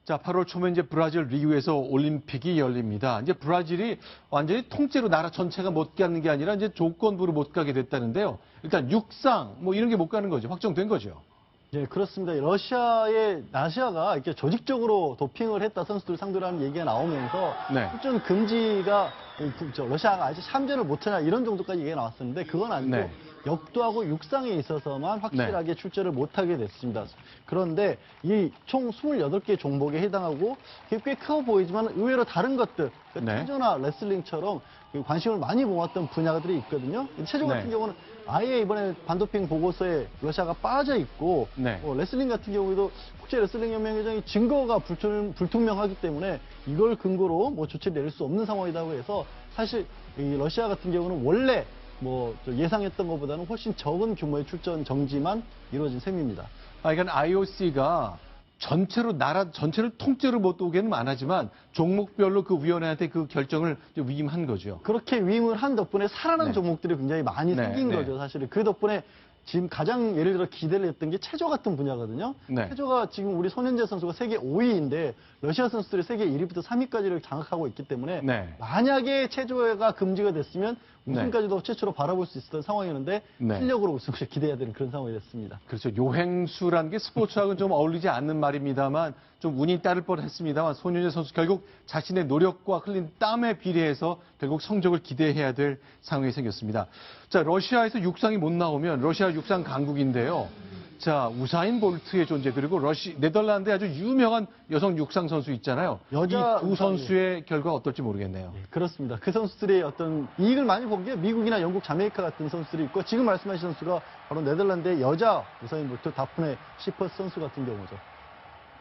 자, 8월 초면 이제 브라질 리우에서 올림픽이 열립니다. 이제 브라질이 완전히 통째로 나라 전체가 못 가는 게 아니라 이제 조건부로 못 가게 됐다는데요. 일단 육상 뭐 이런 게 못 가는 거죠. 확정된 거죠. 네, 그렇습니다. 러시아가 이렇게 조직적으로 도핑을 했다 선수들 상대로 하는 얘기가 나오면서 네. 출전 금지가 러시아가 아직 참전을 못하냐 이런 정도까지 얘기가 나왔었는데 그건 아니고 네. 역도하고 육상에 있어서만 확실하게 출전을 못하게 됐습니다. 그런데 이 총 28개 종목에 해당하고 꽤 커 보이지만 의외로 다른 것들, 네. 체조나 레슬링처럼 관심을 많이 모았던 분야들이 있거든요. 체조 같은 네. 경우는 아예 이번에 반도핑 보고서에 러시아가 빠져 있고 네. 레슬링 같은 경우에도 국제 레슬링 연맹 회장이 증거가 불투명하기 때문에 이걸 근거로 뭐 조치를 내릴 수 없는 상황이라고 해서 사실 이 러시아 같은 경우는 원래 뭐 예상했던 것보다는 훨씬 적은 규모의 출전 정지만 이루어진 셈입니다. 그러니까 IOC가 나라 전체를 통째로 못 오게는 안 하지만 종목별로 그 위원회한테 그 결정을 위임한 거죠. 그렇게 위임을 한 덕분에 살아난 네. 종목들이 굉장히 많이 네, 생긴 네. 거죠, 사실은. 그 덕분에 지금 가장 예를 들어 기대를 했던 게 체조 같은 분야거든요. 네. 체조가 지금 우리 손현재 선수가 세계 5위인데 러시아 선수들이 세계 1위부터 3위까지를 장악하고 있기 때문에 네. 만약에 체조가 금지가 됐으면 네. 우승까지도 최초로 바라볼 수 있었던 상황이었는데 네. 실력으로 우승을 기대해야 되는 그런 상황이 됐습니다. 그렇죠. 요행수라는 게 스포츠하고는 좀 어울리지 않는 말입니다만 좀 운이 따를 뻔했습니다만 손윤재 선수 결국 자신의 노력과 흘린 땀에 비례해서 결국 성적을 기대해야 될 상황이 생겼습니다. 자, 러시아에서 육상이 못 나오면 러시아 육상 강국인데요. 자, 우사인 볼트의 존재 그리고 네덜란드의 아주 유명한 여성 육상 선수 있잖아요. 이 두 선수의 결과가 어떨지 모르겠네요. 네, 그렇습니다. 그 선수들의 어떤 이익을 많이 본 게 미국이나 영국, 자메이카 같은 선수들이 있고 지금 말씀하신 선수가 바로 네덜란드의 여자 우사인 볼트 다프네 시퍼스 선수 같은 경우죠.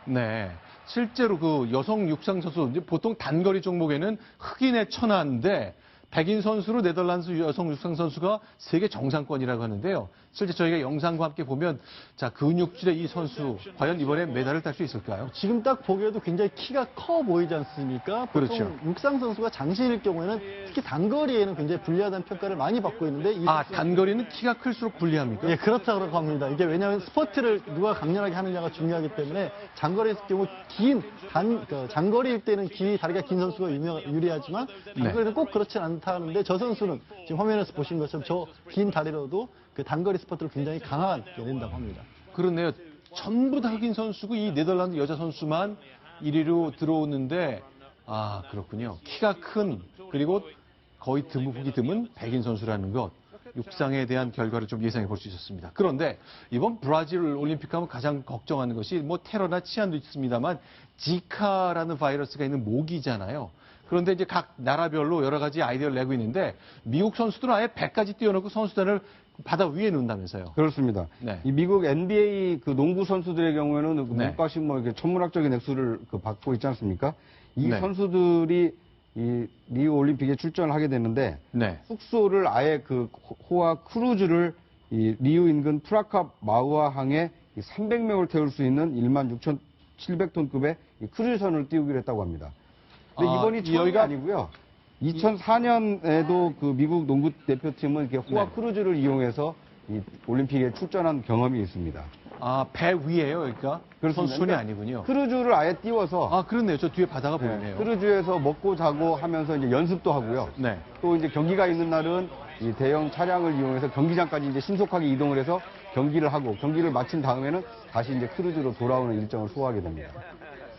네. 실제로 그 여성 육상 선수, 이제 보통 단거리 종목에는 흑인의 천하인데, 백인 선수로 네덜란드 여성 육상 선수가 세계 정상권이라고 하는데요. 실제 저희가 영상과 함께 보면, 자, 근육질의 이 선수, 과연 이번에 메달을 딸 수 있을까요? 지금 딱 보기에도 굉장히 키가 커 보이지 않습니까? 보통 그렇죠. 육상 선수가 장신일 경우에는 특히 단거리에는 굉장히 불리하다는 평가를 많이 받고 있는데 이 선수가 단거리는 키가 클수록 불리합니까? 예, 그렇다고 합니다. 이게 왜냐하면 스포츠를 누가 강렬하게 하느냐가 중요하기 때문에 장거리일 경우 장거리일 때는 다리가 긴 선수가 유리하지만 단거리는 꼭 그렇진 않다는데 저 선수는 지금 화면에서 보신 것처럼 저 긴 다리로도 그 단거리 스포츠를 굉장히 강하게 낸다고 합니다. 그렇네요. 전부 다 흑인 선수고 이 네덜란드 여자 선수만 1위로 들어오는데, 그렇군요. 키가 큰, 그리고 거의 보기 드문 백인 선수라는 것. 육상에 대한 결과를 좀 예상해 볼 수 있었습니다. 그런데 이번 브라질 올림픽 하면 가장 걱정하는 것이 뭐 테러나 치안도 있습니다만 지카라는 바이러스가 있는 모기잖아요. 그런데 이제 각 나라별로 여러 가지 아이디어를 내고 있는데 미국 선수들은 아예 100까지 띄워놓고 선수단을 바다 위에 놓는다면서요. 그렇습니다. 네. 이 미국 NBA 그 농구 선수들의 경우에는 그 네. 물가시 뭐 이렇게 천문학적인 액수를 받고 있지 않습니까? 이 네. 선수들이 이 리우 올림픽에 출전을 하게 되는데 네. 숙소를 아예 그 호화 크루즈를 이 리우 인근 프라카 마우아 항에 300명을 태울 수 있는 16,700톤급의 크루즈선을 띄우기로 했다고 합니다. 근데 이번이 처음이 아니고요. 2004년에도 그 미국 농구 대표팀은 이렇게 호화 크루즈를 이용해서 이 올림픽에 출전한 경험이 있습니다. 배 위에요, 그러니까? 선수촌이 아니군요. 크루즈를 아예 띄워서. 그렇네요. 저 뒤에 바다가 보이네요. 크루즈에서 먹고 자고 하면서 이제 연습도 하고요. 네. 또 이제 경기가 있는 날은 이 대형 차량을 이용해서 경기장까지 이제 신속하게 이동을 해서 경기를 하고 경기를 마친 다음에는 다시 이제 크루즈로 돌아오는 일정을 소화하게 됩니다.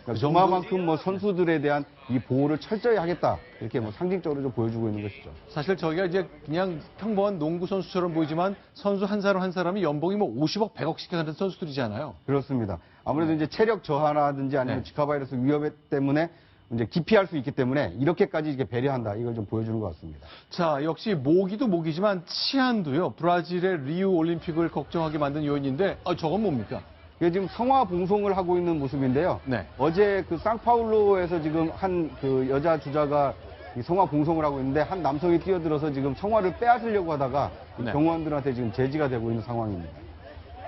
그러니까 그만큼 뭐 선수들에 대한 이 보호를 철저히 하겠다 이렇게 뭐 상징적으로 좀 보여주고 있는 것이죠. 사실 저희가 이제 그냥 평범한 농구 선수처럼 보이지만 선수 한 사람 한 사람이 연봉이 뭐 50억, 100억씩 하는 선수들이잖아요. 그렇습니다. 아무래도 이제 체력 저하라든지 아니면 지카 바이러스 위험 때문에 이제 기피할 수 있기 때문에 이렇게까지 이렇게 배려한다 이걸 좀 보여주는 것 같습니다. 자, 역시 모기도 모기지만 치안도요. 브라질의 리우 올림픽을 걱정하게 만든 요인인데 저건 뭡니까? 이게 지금 성화 봉송을 하고 있는 모습인데요. 네. 어제 그 상파울루에서 지금 한 그 여자 주자가 이 성화 봉송을 하고 있는데 한 남성이 뛰어들어서 지금 성화를 빼앗으려고 하다가 경호원들한테 지금 제지가 되고 있는 상황입니다.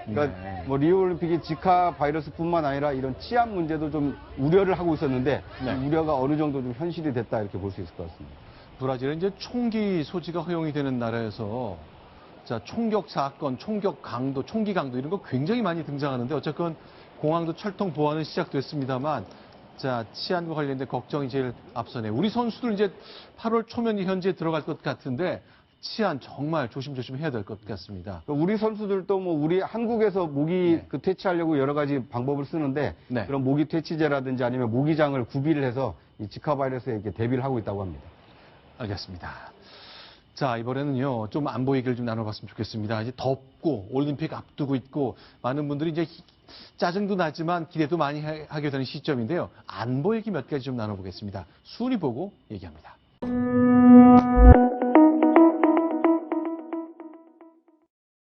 그러니까 뭐 리우 올림픽이 지카 바이러스뿐만 아니라 이런 치안 문제도 좀 우려를 하고 있었는데 이 우려가 어느 정도 좀 현실이 됐다 이렇게 볼 수 있을 것 같습니다. 브라질은 이제 총기 소지가 허용이 되는 나라에서 자, 총격 사건, 총격 강도, 총기 강도 이런 거 굉장히 많이 등장하는데 어쨌건 공항도 철통 보안은 시작됐습니다만 자, 치안과 관련된 걱정이 제일 앞서네. 우리 선수들 이제 8월 초면 현지에 들어갈 것 같은데 치안 정말 조심조심 해야 될 것 같습니다. 우리 선수들도 뭐 우리 한국에서 모기 네. 그 퇴치하려고 여러 가지 방법을 쓰는데 네. 그런 모기 퇴치제라든지 아니면 모기장을 구비를 해서 이 지카 바이러스에 이렇게 대비를 하고 있다고 합니다. 알겠습니다. 자, 이번에는요, 좀 안보 얘기를 좀 나눠봤으면 좋겠습니다. 이제 덥고 올림픽 앞두고 있고 많은 분들이 이제 짜증도 나지만 기대도 많이 하게 되는 시점인데요. 안보 얘기 몇 가지 좀 나눠보겠습니다. 순위 보고 얘기합니다.